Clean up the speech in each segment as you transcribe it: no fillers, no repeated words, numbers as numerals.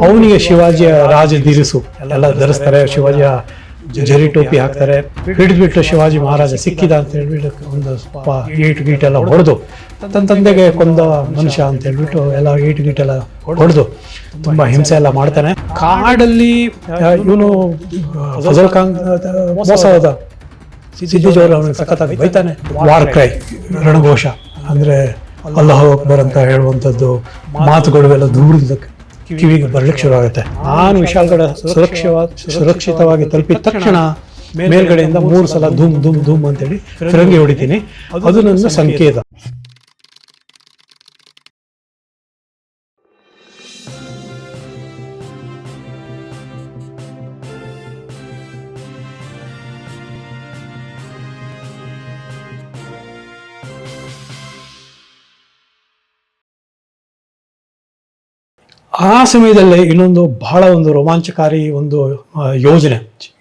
ಅವನಿಗೆ ಶಿವಾಜಿಯ ರಾಜದಿರಿಸು ಎಲ್ಲ ಧರಿಸ್ತಾರೆ, ಶಿವಾಜಿಯ ಜರಿ ಟೋಪಿ ಹಾಕ್ತಾರೆ. ಹಿಡಿದ್ಬಿಟ್ಟು ಶಿವಾಜಿ ಮಹಾರಾಜ ಸಿಕ್ಕಿದ ಅಂತ ಹೇಳ್ಬಿಟ್ಟು ಒಂದು ಸ್ವಲ್ಪ ಗೀಟೆಲ್ಲ ಹೊಡೆದು, ತನ್ನ ತಂದೆಗೆ ಕೊಂದ ಮನುಷ್ಯ ಅಂತ ಹೇಳ್ಬಿಟ್ಟು ಎಲ್ಲ ಗೀಟೆಲ್ಲ ಹೊಡೆದು ತುಂಬಾ ಹಿಂಸೆ ಎಲ್ಲ ಮಾಡ್ತಾನೆ. ಕಾಡಲ್ಲಿ ಇವನು ಫಜಲ್ ಖಾನ್ ಮೋಸ ಹೋದ, ಸಿದ್ದಿ ಜೋಹರ್ ಅವನಿಗೆ ಸಖತ್ತಾಗಿ ಬೈತಾನೆ. ವಾರ್ ಕ್ರೈ, ರಣಘೋಷ ಅಂದ್ರೆ ಅಲ್ಲಾಹ್ ಅಕ್ಬರ್ ಅಂತ ಹೇಳುವಂಥದ್ದು ಮಾತುಗಳು ಎಲ್ಲ ದೂರದ ಕಿವಿಗೆ ಬರ್ಲಿಕ್ಕೆ ಶುರು ಆಗುತ್ತೆ. ನಾನು ವಿಶಾಲ್ಗಢ ಸುರಕ್ಷಿತವಾಗಿ ತಲುಪಿದ ತಕ್ಷಣ ಮೇಲ್ಗಡೆಯಿಂದ 3 ಸಲ ಧೂಮ್ ಧೂಮ್ ಧೂಮ್ ಅಂತೇಳಿ ಫಿರಂಗಿ ಹೊಡಿತೀನಿ. ಅದು ನನ್ನ ಸಂಕೇತ. ಆ ಸಮಯದಲ್ಲೇ ಇನ್ನೊಂದು ಬಹಳ ಒಂದು ರೋಮಾಂಚಕಾರಿ ಒಂದು ಯೋಜನೆ,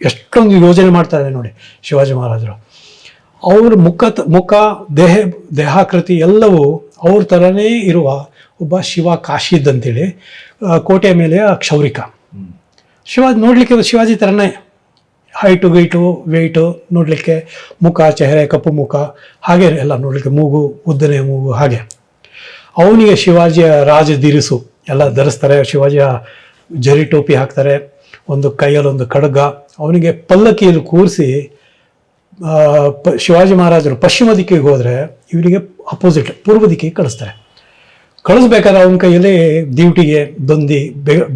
ಎಷ್ಟೊಂದು ಯೋಜನೆ ಮಾಡ್ತಾರೆ ನೋಡಿ ಶಿವಾಜಿ ಮಹಾರಾಜರು. ಅವ್ರ ಮುಖ ದೇಹಾಕೃತಿ ಎಲ್ಲವೂ ಅವ್ರ ಥರನೇ ಇರುವ ಒಬ್ಬ ಶಿವ ಕಾಶಿದ್ ಅಂತೇಳಿ ಕೋಟೆಯ ಮೇಲೆ ಕ್ಷೌರಿಕ. ಶಿವಾಜಿ ನೋಡಲಿಕ್ಕೆ ಶಿವಾಜಿ ಥರನೇ ಹೈಟು ಗೈಟು ವೆಯ್ಟು, ನೋಡಲಿಕ್ಕೆ ಮುಖ ಚೆಹರೆ ಕಪ್ಪು ಮುಖ ಹಾಗೆ ಎಲ್ಲ ನೋಡಲಿಕ್ಕೆ, ಮೂಗು ಉದ್ದನೆಯ ಮೂಗು ಹಾಗೆ. ಅವನಿಗೆ ಶಿವಾಜಿಯ ರಾಜದಿರಿಸು ಎಲ್ಲ ಧರಿಸ್ತಾರೆ, ಶಿವಾಜಿಯ ಜರಿ ಟೋಪಿ ಹಾಕ್ತಾರೆ, ಒಂದು ಕೈಯಲ್ಲಿ ಒಂದು ಖಡ್ಗ. ಅವನಿಗೆ ಪಲ್ಲಕ್ಕಿಯಲ್ಲಿ ಕೂರಿಸಿ ಶಿವಾಜಿ ಮಹಾರಾಜರು ಪಶ್ಚಿಮ ದಿಕ್ಕಿಗೆ ಹೋದರೆ ಇವನಿಗೆ ಅಪೋಸಿಟ್ ಪೂರ್ವ ದಿಕ್ಕಿಗೆ ಕಳಿಸ್ತಾರೆ. ಕಳಿಸ್ಬೇಕಾದ್ರೆ ಅವನ ಕೈಯಲ್ಲಿ ಡ್ಯೂಟಿಗೆ ದೊಂದಿ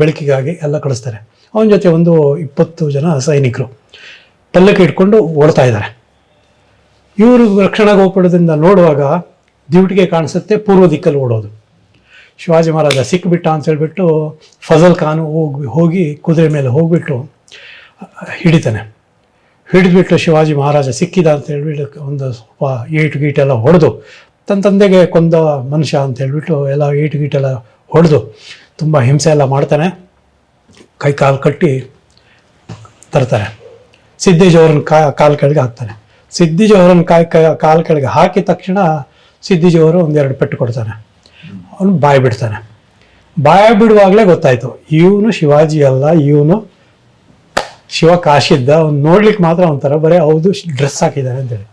ಬೆಳಕಿಗಾಗಿ ಎಲ್ಲ ಕಳಿಸ್ತಾರೆ. ಅವನ ಜೊತೆ ಒಂದು 20 ಜನ ಸೈನಿಕರು ಪಲ್ಲಕ್ಕಿ ಇಟ್ಕೊಂಡು ಓಡ್ತಾ ಇದ್ದಾರೆ. ಇವರು ರಕ್ಷಣಾ ಗೋಪುರದಿಂದ ನೋಡುವಾಗ ಡ್ಯೂಟಿಗೆ ಕಾಣಿಸುತ್ತೆ ಪೂರ್ವ ದಿಕ್ಕಲ್ಲಿ ಓಡೋದು. ಶಿವಾಜಿ ಮಹಾರಾಜ ಸಿಕ್ಬಿಟ್ಟ ಅಂತ ಹೇಳ್ಬಿಟ್ಟು ಫಜಲ್ ಖಾನ್ ಹೋಗಿ ಕುದುರೆ ಮೇಲೆ ಹೋಗ್ಬಿಟ್ಟು ಹಿಡಿತಾನೆ. ಹಿಡಿದ್ಬಿಟ್ಟು ಶಿವಾಜಿ ಮಹಾರಾಜ ಸಿಕ್ಕಿದ ಅಂತ ಹೇಳ್ಬಿಟ್ಟು ಒಂದು ಸ್ವಲ್ಪ ಗೀಟೆಲ್ಲ ಹೊಡೆದು, ತನ್ನ ತಂದೆಗೆ ಕೊಂದ ಮನುಷ್ಯ ಅಂತ ಹೇಳ್ಬಿಟ್ಟು ಎಲ್ಲ ಗೀಟೆಲ್ಲ ಹೊಡೆದು ತುಂಬ ಹಿಂಸೆ ಎಲ್ಲ ಮಾಡ್ತಾನೆ. ಕೈ ಕಾಲು ಕಟ್ಟಿ ತರ್ತಾರೆ. ಸಿದ್ದಿ ಜೋಹರನ ಕಾಲು ಕೆಳಗೆ ಹಾಕ್ತಾನೆ. ಸಿದ್ದಿ ಜೋಹರನ ಕಾಲು ಕೆಳಗೆ ಹಾಕಿದ ತಕ್ಷಣ ಸಿದ್ದಿ ಜೋಹರು 1-2 ಪೆಟ್ಟು ಕೊಡ್ತಾನೆ. ಅವನು ಬಾಯಿ ಬಿಡ್ತಾನೆ. ಬಾಯಿ ಬಿಡುವಾಗಲೇ ಗೊತ್ತಾಯ್ತು ಇವನು ಶಿವಾಜಿ ಅಲ್ಲ, ಇವನು ಶಿವ ಕಾಶಿದ್ದ. ಅವ್ನು ನೋಡ್ಲಿಕ್ಕೆ ಮಾತ್ರ ಒಂಥರ ಬರೀ ಹೌದು ಡ್ರೆಸ್ ಹಾಕಿದ್ದಾನೆ ಅಂತೇಳಿ.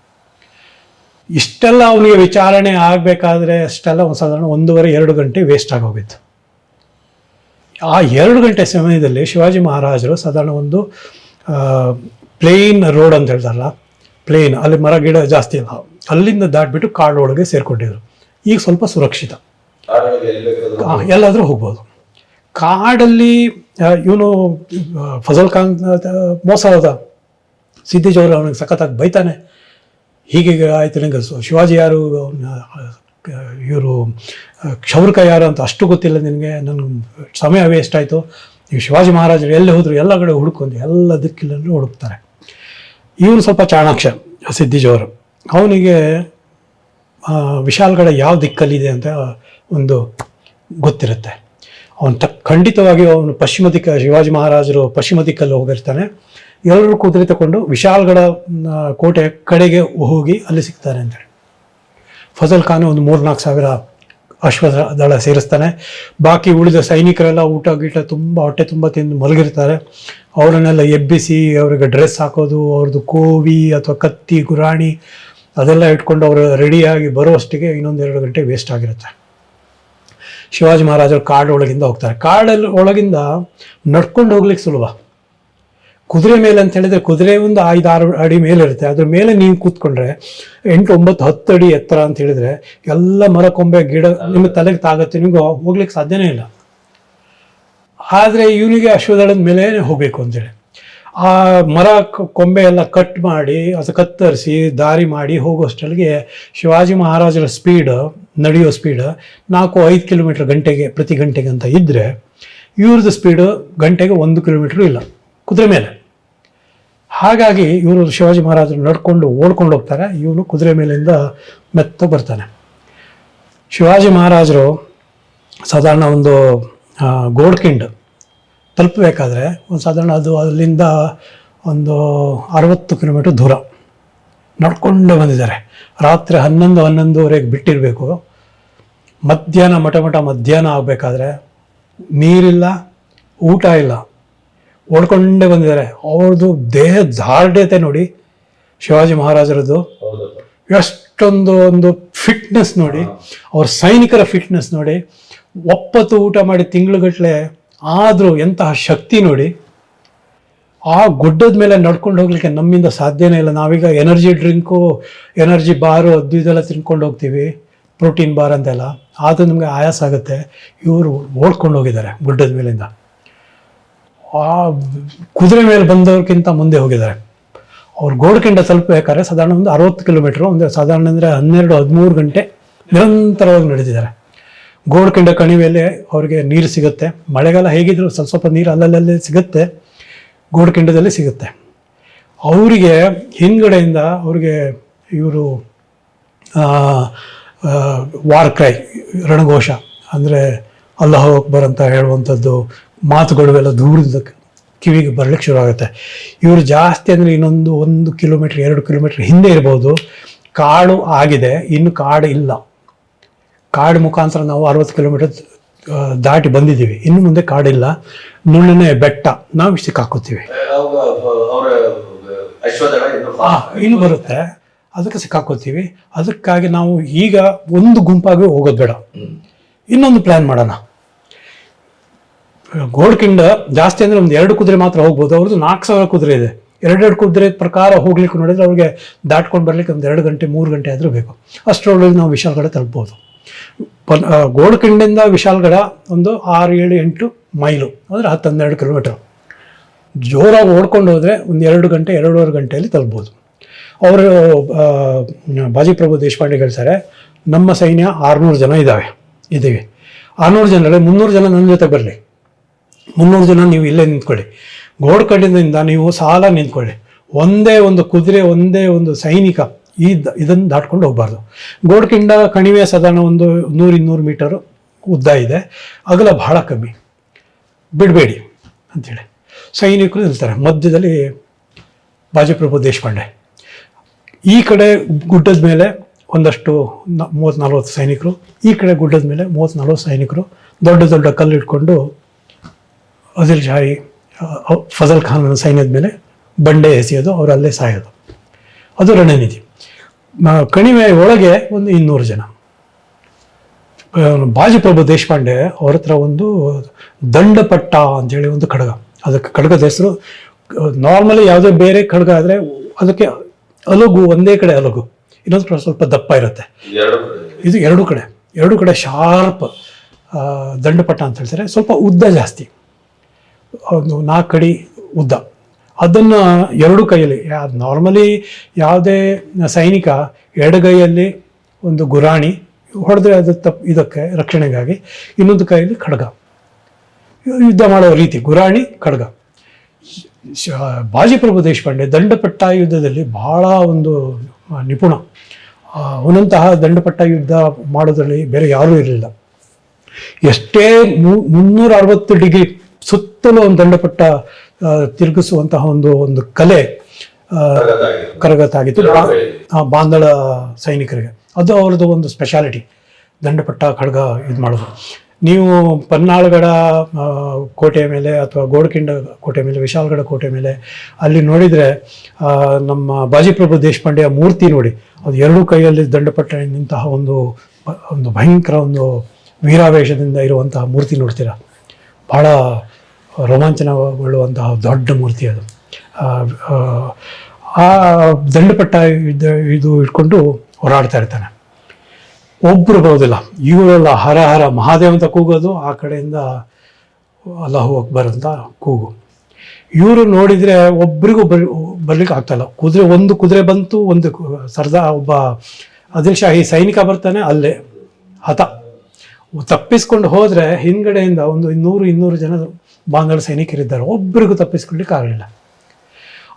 ಇಷ್ಟೆಲ್ಲ ಅವನಿಗೆ ವಿಚಾರಣೆ ಆಗಬೇಕಾದ್ರೆ ಅಷ್ಟೆಲ್ಲ ಒಂದು ಸಾಧಾರಣ 1.5-2 ಗಂಟೆ ವೇಸ್ಟ್ ಆಗೋಗಿತ್ತು. ಆ 2 ಗಂಟೆ ಸಮಯದಲ್ಲಿ ಶಿವಾಜಿ ಮಹಾರಾಜರು ಸಾಧಾರಣ ಒಂದು ಪ್ಲೇನ್ ರೋಡ್ ಅಂತ ಹೇಳ್ತಾರಲ್ಲ, ಪ್ಲೇನ್, ಅಲ್ಲಿ ಮರ ಗಿಡ ಜಾಸ್ತಿ ಇಲ್ಲ, ಅಲ್ಲಿಂದ ದಾಟ್ಬಿಟ್ಟು ಕಾಡೊಳಗೆ ಸೇರ್ಕೊಂಡಿದ್ರು. ಈಗ ಸ್ವಲ್ಪ ಸುರಕ್ಷಿತ, ಎಲ್ಲಾದರೂ ಹೋಗ್ಬೋದು. ಕಾಡಲ್ಲಿ ಇವನು ಫಜಲ್ ಖಾನ್ ಮೋಸ ಹೋದ, ಸಿದ್ದಿ ಜೋಹರ್ ಅವನಿಗೆ ಸಖತ್ತಾಗಿ ಬೈತಾನೆ. ಹೀಗೆ ಆಯ್ತು, ನನಗೆ ಶಿವಾಜಿ ಯಾರು, ಇವರು ಕ್ಷೌರಿಕ ಯಾರು ಅಂತ ಅಷ್ಟು ಗೊತ್ತಿಲ್ಲ ನಿನಗೆ, ನನಗೆ ಸಮಯ ವೇಸ್ಟ್ ಆಯಿತು. ಈಗ ಶಿವಾಜಿ ಮಹಾರಾಜರು ಎಲ್ಲಿ ಹೋದ್ರು ಎಲ್ಲ ಕಡೆ ಹುಡುಕೊಂಡು ಎಲ್ಲ ದಿಕ್ಕಿಲ್ಲೂ ಹುಡುಕ್ತಾರೆ. ಇವನು ಸ್ವಲ್ಪ ಚಾಣಾಕ್ಷ ಸಿದ್ದಿ ಜೋಹರ್. ಅವನಿಗೆ ವಿಶಾಲ್ಗಢ ಯಾವ ದಿಕ್ಕಲ್ಲಿದೆ ಅಂತ ಒಂದು ಗೊತ್ತಿರುತ್ತೆ. ಅವನು ಖಂಡಿತವಾಗಿ ಅವನು ಪಶ್ಚಿಮ ದಿಕ್ಕ, ಶಿವಾಜಿ ಮಹಾರಾಜರು ಪಶ್ಚಿಮ ದಿಕ್ಕಲ್ಲಿ ಹೋಗಿರ್ತಾನೆ. ಎಲ್ಲರೂ ಕುದುರೆ ತಗೊಂಡು ವಿಶಾಲ್ಗಢ ಕೋಟೆ ಕಡೆಗೆ ಹೋಗಿ ಅಲ್ಲಿ ಸಿಗ್ತಾನೆ ಅಂತೇಳಿ. ಫಜಲ್ ಖಾನ್ ಒಂದು 3-4 ಸಾವಿರ ಅಶ್ವದಳ ಸೇರಿಸ್ತಾನೆ. ಬಾಕಿ ಉಳಿದ ಸೈನಿಕರೆಲ್ಲ ಊಟ ಗೀಟ ತುಂಬ ಹೊಟ್ಟೆ ತುಂಬ ತಿಂದು ಮಲಗಿರ್ತಾರೆ. ಅವರನ್ನೆಲ್ಲ ಎಬ್ಬಿಸಿ ಅವರಿಗೆ ಡ್ರೆಸ್ ಹಾಕೋದು, ಅವ್ರದ್ದು ಕೋವಿ ಅಥವಾ ಕತ್ತಿ ಗುರಾಣಿ ಅದೆಲ್ಲ ಇಟ್ಕೊಂಡು ಅವರು ರೆಡಿಯಾಗಿ ಬರುವಷ್ಟಿಗೆ 1-2 ಗಂಟೆ ವೇಸ್ಟ್ ಆಗಿರುತ್ತೆ. ಶಿವಾಜಿ ಮಹಾರಾಜರು ಕಾಡೊಳಗಿಂದ ಹೋಗ್ತಾರೆ. ಕಾಡಲ್ಲಿ ಒಳಗಿಂದ ನಡ್ಕೊಂಡು ಹೋಗ್ಲಿಕ್ಕೆ ಸುಲಭ. ಕುದುರೆ ಮೇಲೆ ಅಂತ ಹೇಳಿದ್ರೆ ಕುದುರೆ ಒಂದು 5-6 ಅಡಿ ಮೇಲೆ ಇರುತ್ತೆ. ಅದ್ರ ಮೇಲೆ ನೀವು ಕೂತ್ಕೊಂಡ್ರೆ 8-9-10 ಅಡಿ ಎತ್ತರ ಅಂತ ಹೇಳಿದ್ರೆ ಎಲ್ಲ ಮರ ಕೊಂಬೆ ಗಿಡ ನಿಮ್ಮ ತಲೆಗೆ ತಾಗತ್ತೆ, ನಿಮ್ಗೆ ಹೋಗ್ಲಿಕ್ಕೆ ಸಾಧ್ಯನೇ ಇಲ್ಲ. ಆದರೆ ಇವನಿಗೆ ಅಶ್ವದಳದ ಮೇಲೆ ಹೋಗ್ಬೇಕು ಅಂತೇಳಿ ಆ ಮರ ಕೊಂಬೆ ಎಲ್ಲ ಕಟ್ ಮಾಡಿ ಅದು ಕತ್ತರಿಸಿ ದಾರಿ ಮಾಡಿ ಹೋಗೋಷ್ಟಲ್ಲಿಗೆ ಶಿವಾಜಿ ಮಹಾರಾಜರ ಸ್ಪೀಡ್, ನಡೆಯೋ ಸ್ಪೀಡ್ 4-5 ಕಿಲೋಮೀಟರ್ ಪ್ರತಿ ಗಂಟೆಗೆ ಅಂತ ಇದ್ದರೆ, ಇವ್ರದ್ದು ಸ್ಪೀಡು ಗಂಟೆಗೆ 1 ಕಿಲೋಮೀಟ್ರು ಇಲ್ಲ ಕುದುರೆ ಮೇಲೆ. ಹಾಗಾಗಿ ಇವರು ಶಿವಾಜಿ ಮಹಾರಾಜರು ನಡ್ಕೊಂಡು ಓಡ್ಕೊಂಡು ಹೋಗ್ತಾರೆ, ಇವನು ಕುದುರೆ ಮೇಲಿಂದ ಮೆತ್ತ ಬರ್ತಾನೆ. ಶಿವಾಜಿ ಮಹಾರಾಜರು ಸಾಧಾರಣ ಒಂದು ಗೋಡ್ಕಿಂಡ್ ತಲುಪಬೇಕಾದ್ರೆ ಒಂದು ಸಾಧಾರಣ ಅದು ಅಲ್ಲಿಂದ ಒಂದು 60 ಕಿಲೋಮೀಟರ್ ದೂರ ನಡ್ಕೊಂಡು ಬಂದಿದ್ದಾರೆ. ರಾತ್ರಿ 11-11:30 ಬಿಟ್ಟಿರಬೇಕು. ಮಧ್ಯಾಹ್ನ ಮಠ ಮಧ್ಯಾಹ್ನ ಆಗಬೇಕಾದ್ರೆ ನೀರಿಲ್ಲ, ಊಟ ಇಲ್ಲ, ಓಡ್ಕೊಂಡೇ ಬಂದಿದ್ದಾರೆ. ಅವ್ರದ್ದು ದೇಹದ ದಾರ್ಢ್ಯತೆ ನೋಡಿ, ಶಿವಾಜಿ ಮಹಾರಾಜರದ್ದು ಎಷ್ಟೊಂದು ಒಂದು ಫಿಟ್ನೆಸ್ ನೋಡಿ, ಅವ್ರ ಸೈನಿಕರ ಫಿಟ್ನೆಸ್ ನೋಡಿ, ಒಪ್ಪತ್ತು ಊಟ ಮಾಡಿ ತಿಂಗಳುಗಟ್ಟಲೆ ಆದರೂ ಎಂತಹ ಶಕ್ತಿ ನೋಡಿ. ಆ ಗುಡ್ಡದ ಮೇಲೆ ನಡ್ಕೊಂಡು ಹೋಗ್ಲಿಕ್ಕೆ ನಮ್ಮಿಂದ ಸಾಧ್ಯನೇ ಇಲ್ಲ. ನಾವೀಗ ಎನರ್ಜಿ ಡ್ರಿಂಕು, ಎನರ್ಜಿ ಬಾರು ಅದು ಇದೆಲ್ಲ ತಿನ್ಕೊಂಡು ಹೋಗ್ತೀವಿ, ಪ್ರೋಟೀನ್ ಬಾರ್ ಅಂತೆಲ್ಲ, ಅದು ನಮಗೆ ಆಯಾಸ ಆಗುತ್ತೆ. ಇವರು ಓಡ್ಕೊಂಡು ಹೋಗಿದ್ದಾರೆ ಗುಡ್ಡದ ಮೇಲಿಂದ. ಆ ಕುದುರೆ ಮೇಲೆ ಬಂದವ್ರಿಗಿಂತ ಮುಂದೆ ಹೋಗಿದ್ದಾರೆ. ಅವ್ರು ಗೋಡ್ಕೆಂಡ ತಲುಪಬೇಕಾದ್ರೆ ಸಾಧಾರಣ ಒಂದು 60 ಕಿಲೋಮೀಟ್ರು, ಅಂದರೆ ಸಾಧಾರಣ ಅಂದರೆ 12-13 ಗಂಟೆ ನಿರಂತರವಾಗಿ ನಡೆದಿದ್ದಾರೆ. ಗೋಡ್ಕೆಂಡ ಕಣಿವೆಯಲ್ಲಿ ಅವ್ರಿಗೆ ನೀರು ಸಿಗುತ್ತೆ. ಮಳೆಗಾಲ ಹೇಗಿದ್ರು ಸ್ವಲ್ಪ ಸ್ವಲ್ಪ ನೀರು ಅಲ್ಲಲ್ಲೇ ಸಿಗುತ್ತೆ, ಗೋಡ್ಕೆಂಡದಲ್ಲಿ ಸಿಗುತ್ತೆ. ಅವರಿಗೆ ಹಿಂದ್ಗಡೆಯಿಂದ ಅವ್ರಿಗೆ ಇವರು ವಾರ್ ಕ್ರೈ, ರಣಘೋಷ, ಅಂದರೆ ಅಲ್ಲಾಹು ಅಕ್ಬರ್ ಅಂತ ಹೇಳುವಂಥದ್ದು ಮಾತುಗಳು ದೂರದ ಕಿವಿಗೆ ಬರಲಿಕ್ಕೆ ಶುರು ಆಗುತ್ತೆ. ಇವರು ಜಾಸ್ತಿ ಅಂದರೆ ಇನ್ನೊಂದು 1 ಕಿಲೋಮೀಟ್ರ್ 2 ಕಿಲೋಮೀಟ್ರ್ ಹಿಂದೆ ಇರ್ಬೋದು. ಕಾಡು ಆಗಿದೆ, ಇನ್ನು ಕಾಡು ಇಲ್ಲ. ಕಾಡು ಮುಖಾಂತರ ನಾವು 60 ಕಿಲೋಮೀಟರ್ ದಾಟಿ ಬಂದಿದ್ದೀವಿ, ಇನ್ನು ಮುಂದೆ ಕಾಡಿಲ್ಲ, ನುಣ್ಣನೆ ಬೆಟ್ಟ, ನಾವು ಸಿಕ್ಕಾಕೋತೀವಿ. ಇನ್ನು ಬರುತ್ತೆ, ಅದಕ್ಕೆ ಸಿಕ್ಕಾಕೋತೀವಿ. ಅದಕ್ಕಾಗಿ ನಾವು ಈಗ ಒಂದು ಗುಂಪಾಗಿ ಹೋಗೋದು ಬೇಡ, ಇನ್ನೊಂದು ಪ್ಲ್ಯಾನ್ ಮಾಡೋಣ. ಗೋಡ್ಕೆಂಡ ಜಾಸ್ತಿ ಅಂದರೆ ಒಂದು 2 ಕುದುರೆ ಮಾತ್ರ ಹೋಗ್ಬೋದು. ಅವ್ರದ್ದು 4000 ಕುದುರೆ ಇದೆ. 2 ಕುದುರೆ ಪ್ರಕಾರ ಹೋಗ್ಲಿಕ್ಕೆ ನೋಡಿದ್ರೆ ಅವ್ರಿಗೆ ದಾಟ್ಕೊಂಡು ಬರ್ಲಿಕ್ಕೆ ಒಂದು 2 ಗಂಟೆ 3 ಗಂಟೆ ಆದರೂ ಬೇಕು. ಅಷ್ಟರೊಳಗೆ ನಾವು ವಿಶಾಲ್ಗಢ ತಲುಪ್ಬೋದು. ಗೋಡ್ಕೆಂಡಿಂದ ವಿಶಾಲ್ಗಢ ಒಂದು 6-7-8 ಮೈಲು, ಅಂದರೆ 10-12 ಕಿಲೋಮೀಟರ್. ಜೋರಾಗಿ ಓಡ್ಕೊಂಡು ಹೋದರೆ ಒಂದು 2 ಗಂಟೆ 2.5 ಗಂಟೆಯಲ್ಲಿ ತಲುಪ್ಬೋದು. ಅವರು ಬಾಜಿಪ್ರಭು ದೇಶಪಾಂಡೆ ಹೇಳ್ತಾರೆ, ನಮ್ಮ ಸೈನ್ಯ 600 ಜನ ಇದ್ದೀವಿ. 600 ಜನರಲ್ಲಿ 300 ಜನ ನನ್ನ ಜೊತೆ ಬರಲಿ, 300 ಜನ ನೀವು ಇಲ್ಲೇ ನಿಂತ್ಕೊಳ್ಳಿ. ಗೋಡ್ಕೆಂಡದಿಂದ ನೀವು ಸಾಲ ನಿಂತ್ಕೊಳ್ಳಿ. ಒಂದೇ ಒಂದು ಕುದುರೆ, ಒಂದೇ ಒಂದು ಸೈನಿಕ ಇದನ್ನು ದಾಟ್ಕೊಂಡು ಹೋಗಬಾರ್ದು. ಗೋಡ್ಕೆಂಡ ಕಣಿವೆ ಸಾಧಾರಣ ಒಂದು 100-200 ಮೀಟರು ಉದ್ದ ಇದೆ, ಅಗಲ ಬಹಳ ಕಮ್ಮಿ, ಬಿಡಬೇಡಿ ಅಂಥೇಳಿ ಸೈನಿಕರು ನಿಲ್ತಾರೆ. ಮಧ್ಯದಲ್ಲಿ ಬಾಜಿಪ್ರಭು ದೇಶಪಾಂಡೆ, ಈ ಕಡೆ ಗುಡ್ಡದ ಮೇಲೆ ಒಂದಷ್ಟು 30-40 ಸೈನಿಕರು, ಈ ಕಡೆ ಗುಡ್ಡದ ಮೇಲೆ 30-40 ಸೈನಿಕರು ದೊಡ್ಡ ದೊಡ್ಡ ಕಲ್ಲು ಇಟ್ಕೊಂಡು ಆದಿಲ್ ಶಾಹಿ ಫಜಲ್ ಖಾನ್ ಸೈನ್ಯದ ಮೇಲೆ ಬಂಡೆ ಎಸೆಯೋದು, ಅವರು ಅಲ್ಲೇ ಸಾಯೋದು. ಅದು ರಣನೀತಿ. ಕಣಿವೆ ಒಳಗೆ ಒಂದು 200 ಜನ. ಬಾಜಿಪ್ರಭು ದೇಶಪಾಂಡೆ ಅವ್ರ ಹತ್ರ ಒಂದು ದಂಡಪಟ್ಟ ಅಂತೇಳಿ ಒಂದು ಖಡ್ಗ, ಅದಕ್ಕೆ ಖಡ್ಗದ ಹೆಸರು. ನಾರ್ಮಲಿ ಯಾವುದೇ ಬೇರೆ ಖಡ್ಗ ಆದರೆ ಅದಕ್ಕೆ ಅಲಗು, ಒಂದೇ ಕಡೆ ಅಲಗು, ಇನ್ನೊಂದು ಕಡೆ ಸ್ವಲ್ಪ ದಪ್ಪ ಇರುತ್ತೆ. ಇದು ಎರಡು ಕಡೆ ಶಾರ್ಪ್ ದಂಡಪಟ್ಟ ಅಂತ ಹೇಳ್ತಾರೆ. ಸ್ವಲ್ಪ ಉದ್ದ ಜಾಸ್ತಿ, ಒಂದು 4 ಅಡಿ ಉದ್ದ. ಅದನ್ನು 2 ಕೈಯಲ್ಲಿ, ನಾರ್ಮಲಿ ಯಾವುದೇ ಸೈನಿಕ ಎಡಗೈಯಲ್ಲಿ ಒಂದು ಗುರಾಣಿ ಹೊಡೆದ್ರೆ ಅದು ಇದಕ್ಕೆ ರಕ್ಷಣೆಗಾಗಿ, ಇನ್ನೊಂದು ಕೈಯಲ್ಲಿ ಖಡ್ಗ, ಯುದ್ಧ ಮಾಡೋ ರೀತಿ ಗುರಾಣಿ ಖಡ್ಗ. ಬಾಜಿಪ್ರಭು ದೇಶಪಾಂಡೆ ದಂಡಪಟ್ಟ ಯುದ್ಧದಲ್ಲಿ ಬಹಳ ಒಂದು ನಿಪುಣ. ಅವನಂತಹ ದಂಡಪಟ್ಟ ಯುದ್ಧ ಮಾಡೋದ್ರಲ್ಲಿ ಬೇರೆ ಯಾರೂ ಇರಲಿಲ್ಲ. ಎಷ್ಟೇ 360 ಡಿಗ್ರಿ ಸುತ್ತಲೂ ಒಂದು ದಂಡಪಟ್ಟ ತಿರುಗಿಸುವಂತಹ ಒಂದು ಕಲೆ ಕರಗತಾಗಿತ್ತು ಬಾಂದಳ ಸೈನಿಕರಿಗೆ. ಅದು ಅವ್ರದ್ದು ಒಂದು ಸ್ಪೆಷಾಲಿಟಿ, ದಂಡಪಟ್ಟ ಖಡ್ಗ ಇದು ಮಾಡೋದು. ನೀವು ಪನ್ನಾಳ್ಗಢ ಕೋಟೆ ಮೇಲೆ ಅಥವಾ ಗೋಡ್ಕೆಂಡ ಕೋಟೆ ಮೇಲೆ, ವಿಶಾಲ್ಗಢ ಕೋಟೆ ಮೇಲೆ ಅಲ್ಲಿ ನೋಡಿದರೆ ನಮ್ಮ ಬಾಜಿಪ್ರಭು ದೇಶಪಾಂಡೆಯ ಮೂರ್ತಿ ನೋಡಿ, ಅದು 2 ಕೈಯಲ್ಲಿ ದಂಡಪಟ್ಟ ನಿಂತಹ ಒಂದು ಭಯಂಕರ ಒಂದು ವೀರಾವೇಶದಿಂದ ಇರುವಂತಹ ಮೂರ್ತಿ ನೋಡ್ತೀರ. ಭಾಳ ರೋಮಾಂಚನಗೊಳ್ಳುವಂತಹ ದೊಡ್ಡ ಮೂರ್ತಿ ಅದು. ಆ ದಂಡಪಟ್ಟ ಇದು ಇಟ್ಕೊಂಡು ಹೋರಾಡ್ತಾ ಇರ್ತಾನೆ. ಒಬ್ಬರು ಬರೋದಿಲ್ಲ, ಇವರೆಲ್ಲ ಹರ ಹರ ಮಹಾದೇವ್ ಅಂತ ಕೂಗೋದು, ಆ ಕಡೆಯಿಂದ ಅಲ್ಲಾಹು ಅಕ್ಬರ್ ಅಂತ ಕೂಗು. ಇವರು ನೋಡಿದರೆ ಒಬ್ರಿಗೂ ಬರ್ಲಿಕ್ಕೆ ಆಗ್ತಾಯಿಲ್ಲ. ಒಂದು ಕುದುರೆ ಬಂತು, ಒಂದು ಒಬ್ಬ ಆದಿಲ್ ಶಾಹಿ ಸೈನಿಕ ಬರ್ತಾನೆ, ಅಲ್ಲೇ ಹತ. ತಪ್ಪಿಸ್ಕೊಂಡು ಹೋದರೆ ಹಿಂದ್ಗಡೆಯಿಂದ ಒಂದು 100-200 ಜನ ಬಾಂಗ್ಲಾ ಸೈನಿಕರಿದ್ದಾರೆ, ಒಬ್ಬರಿಗೂ ತಪ್ಪಿಸ್ಕೊಳ್ಲಿಕ್ಕೆ ಆಗಲಿಲ್ಲ.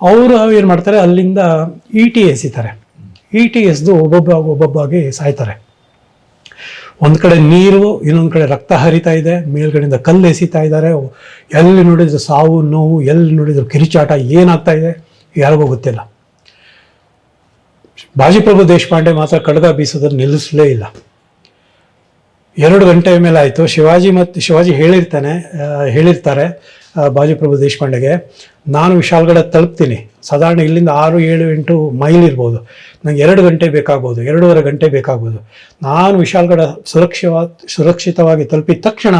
ಅವರು ಏನು ಮಾಡ್ತಾರೆ, ಅಲ್ಲಿಂದ ಈಟಿ ಎಸಿತಾರೆ. ಈಟಿ ಎಸೆದು ಒಬ್ಬೊಬ್ಬಾಗಿ ಸಾಯ್ತಾರೆ. ಒಂದು ಕಡೆ ನೀರು, ಇನ್ನೊಂದು ಕಡೆ ರಕ್ತ ಹರಿತಾ ಇದೆ, ಮೇಲ್ಗಡೆಯಿಂದ ಕಲ್ಲು ಎಸಿತಾ ಇದ್ದಾರೆ. ಎಲ್ಲಿ ನೋಡಿದ್ರು ಸಾವು ನೋವು, ಎಲ್ಲಿ ನೋಡಿದ್ರು ಕಿರಿಚಾಟ, ಏನಾಗ್ತಾ ಇದೆ ಯಾರಿಗೂ ಗೊತ್ತಿಲ್ಲ. ಬಾಜಿಪ್ರಭು ದೇಶಪಾಂಡೆ ಮಾತ್ರ ಖಡ್ಗ ಬೀಸೋದನ್ನು ನಿಲ್ಲಿಸಲೇ ಇಲ್ಲ. 2 ಗಂಟೆ ಮೇಲೆ ಆಯಿತು. ಶಿವಾಜಿ ಹೇಳಿರ್ತಾರೆ ಬಾಜಿಪ್ರಭು ದೇಶಪಾಂಡೆಗೆ, ನಾನು ವಿಶಾಲ್ಗಢ ತಲುಪ್ತೀನಿ, ಸಾಧಾರಣ ಇಲ್ಲಿಂದ 6, 7, 8 ಮೈಲ್ ಇರ್ಬೋದು, ನಂಗೆ 2 ಗಂಟೆ ಬೇಕಾಗ್ಬೋದು, 2.5 ಗಂಟೆ ಬೇಕಾಗ್ಬೋದು. ನಾನು ವಿಶಾಲ್ಗಢ ಸುರಕ್ಷಿತವಾಗಿ ತಲುಪಿದ ತಕ್ಷಣ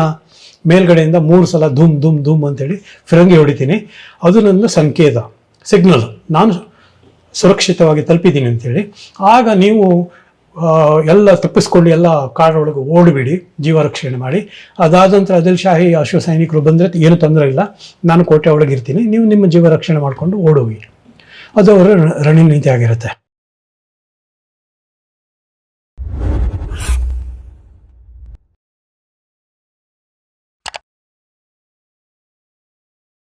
ಮೇಲ್ಗಡೆಯಿಂದ 3 ಸಲ ಧೂಮ್ ಧೂಮ್ ಧೂಮ್ ಅಂತೇಳಿ ಫಿರಂಗಿ ಹೊಡಿತೀನಿ. ಅದು ನನ್ನ ಸಂಕೇತ, ಸಿಗ್ನಲ್, ನಾನು ಸುರಕ್ಷಿತವಾಗಿ ತಲುಪಿದ್ದೀನಿ ಅಂತೇಳಿ. ಆಗ ನೀವು ಎಲ್ಲ ತಪ್ಪಿಸ್ಕೊಂಡು ಎಲ್ಲ ಕಾಡೊಳಗೆ ಓಡಿಬಿಡಿ, ಜೀವ ರಕ್ಷಣೆ ಮಾಡಿ. ಅದಾದ ನಂತರ ಆದಿಲ್ ಶಾಹಿ ಅಶ್ವಸೈನಿಕರು ಬಂದರೆ ಏನು ತೊಂದರೆ ಇಲ್ಲ, ನಾನು ಕೋಟೆ ಒಳಗೆ ಇರ್ತೀನಿ, ನೀವು ನಿಮ್ಮ ಜೀವ ರಕ್ಷಣೆ ಮಾಡಿಕೊಂಡು ಓಡೋಗಿ. ಅದು ಅವರ ರಣನೀತಿ ಆಗಿರುತ್ತೆ.